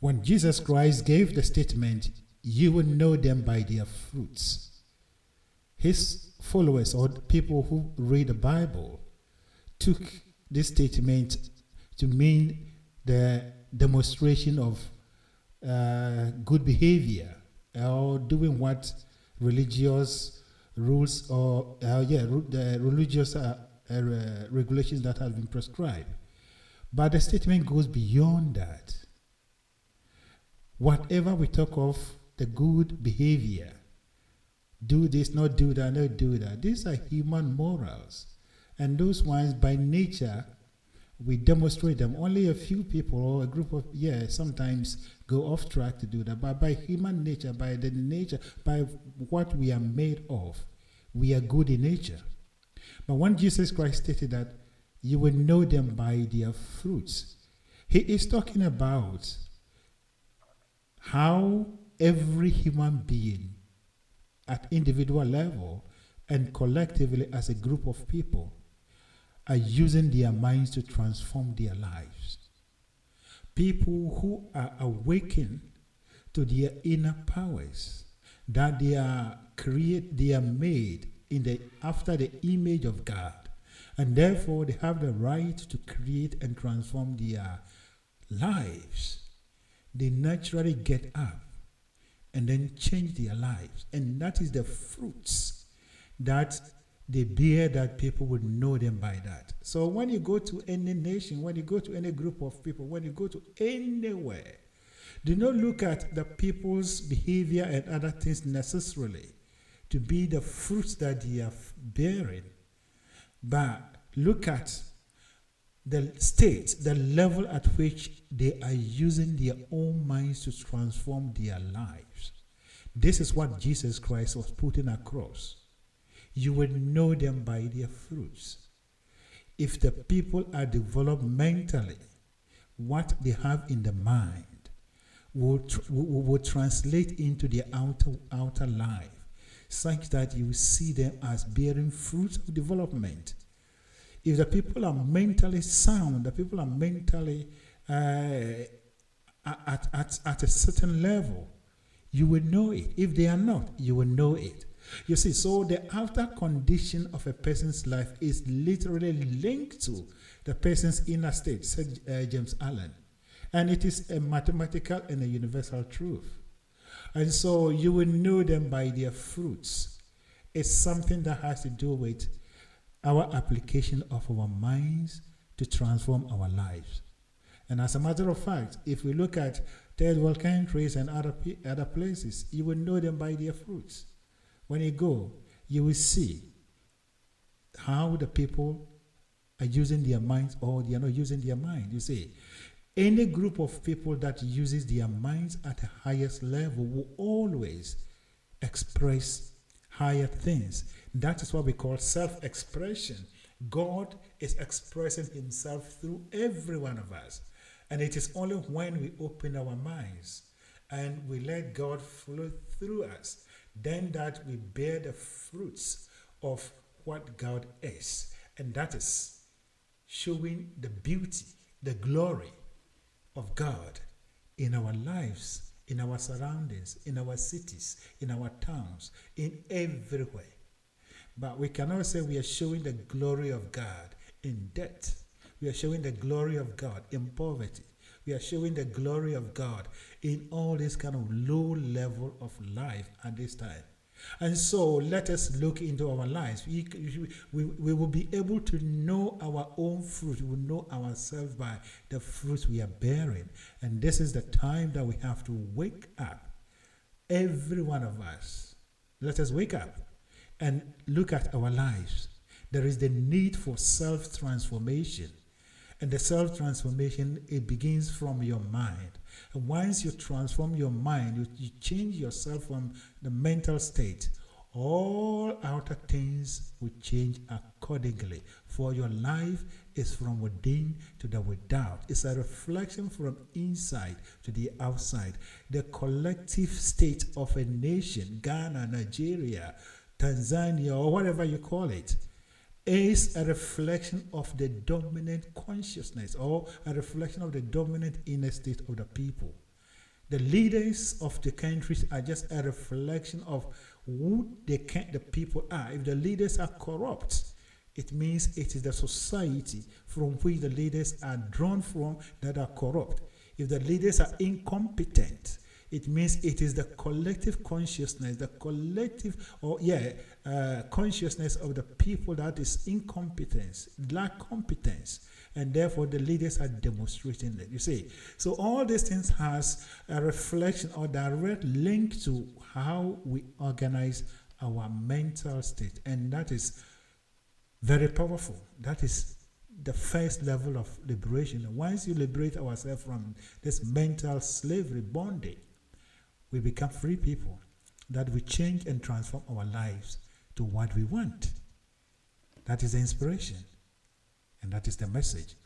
When Jesus Christ gave the statement, "You will know them by their fruits," his followers, or people who read the Bible, took this statement to mean the demonstration of good behavior, or doing what religious rules or the religious regulations that have been prescribed. But the statement goes beyond that. Whatever we talk of the good behavior, do this, not do that, not do that, these are human morals. And those ones, by nature, we demonstrate them. Only a few people or a group of, sometimes go off track to do that. But by human nature, by the nature, by what we are made of, we are good in nature. But when Jesus Christ stated that you will know them by their fruits, he is talking about how every human being at individual level and collectively as a group of people are using their minds to transform their lives. People who are awakened to their inner powers, that they are made after the image of God, and therefore they have the right to create and transform their lives. They naturally get up and then change their lives. And that is the fruits that they bear, that people would know them by that. So when you go to any nation, when you go to any group of people, when you go to anywhere, do not look at the people's behavior and other things necessarily to be the fruits that they are bearing, but look at the state, the level at which they are using their own minds to transform their lives. This is what Jesus Christ was putting across. You will know them by their fruits. If the people are developed mentally, what they have in the mind will translate into their outer life, such that you see them as bearing fruits of development. If the people are mentally sound, the people are mentally at a certain level, you will know it. If they are not, you will know it. You see, so the outer condition of a person's life is literally linked to the person's inner state, said James Allen. And it is a mathematical and a universal truth. And so you will know them by their fruits. It's something that has to do with our application of our minds to transform our lives. And as a matter of fact, if we look at third world countries and other places, you will know them by their fruits. When you go, you will see how the people are using their minds, or they are not using their mind. You see, any group of people that uses their minds at the highest level will always express higher things. That is what we call self-expression. God is expressing himself through every one of us. And it is only when we open our minds and we let God flow through us, then that we bear the fruits of what God is. And that is showing the beauty, the glory of God in our lives, in our surroundings, in our cities, in our towns, in everywhere. But we cannot say we are showing the glory of God in debt. We are showing the glory of God in poverty. We are showing the glory of God in all this kind of low level of life at this time. And so let us look into our lives. We will be able to know our own fruit. We will know ourselves by the fruits we are bearing. And this is the time that we have to wake up. Every one of us. Let us wake up and look at our lives. There is the need for self-transformation. And the self-transformation, it begins from your mind. And once you transform your mind, you change yourself from the mental state, all outer things will change accordingly. For your life is from within to the without. It's a reflection from inside to the outside. The collective state of a nation, Ghana, Nigeria, Tanzania, or whatever you call it, is a reflection of the dominant consciousness, or a reflection of the dominant inner state of the people. The leaders of the countries are just a reflection of who the people are. If the leaders are corrupt, it means it is the society from which the leaders are drawn from that are corrupt. If the leaders are incompetent, it means it is the collective consciousness, the collective consciousness of the people that is incompetence, lack competence, and therefore the leaders are demonstrating that. You see, so all these things has a reflection or direct link to how we organize our mental state, and that is very powerful. That is the first level of liberation. Once you liberate ourselves from this mental slavery bondage, we become free people that we change and transform our lives to what we want. That is the inspiration, and that is the message.